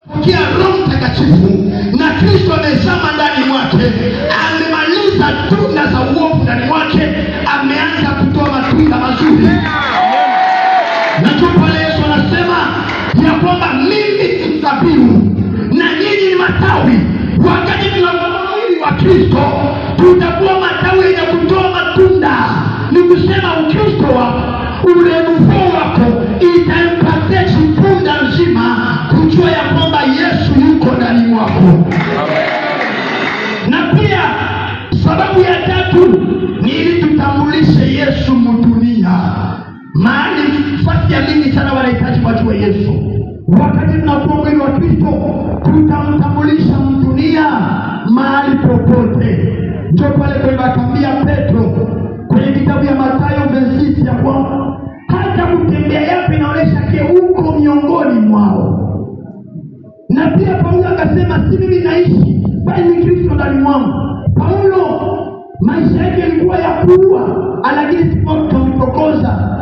Kia Roho Mtakatifu na Kristo amezama ndani mwake, amemaliza tunda za uovu ndani mwake, ameanza kutoa matunda mazuri. Na pale Yesu anasema ya kwamba mimi ni mzabibu na nyinyi ni matawi. Wakati tunakuwa mwili wa Kristo, tutakuwa matawi ya kutoa matunda. Ni kusema Ukristo wako, ulevu wako itampatia tunda nzima kujua ya kwamba Yesu yuko ndani mwako. Na pia sababu ya tatu ni ili tutambulishe Yesu mdunia. Mahali fasi ya mingi sana wanahitaji wajue Yesu. Wakati tunakuwa mwili wa Kristo, tutamtambulisha mdunia mahali popote. Ndio pale kwa akambia Petro kwenye kitabu ya Mathayo 6 ya kwamba hata kutembea yake inaonyesha ke uko miongoni mwao. Na pia Paulo akasema si mimi naishi bali ni Kristo ndani mwangu. Paulo maisha yake yalikuwa ya kuua, lakini sipo kumtokoza.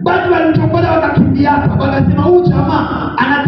Bado walimtokoza wakakimbia hapa, wakasema huyu jamaa ana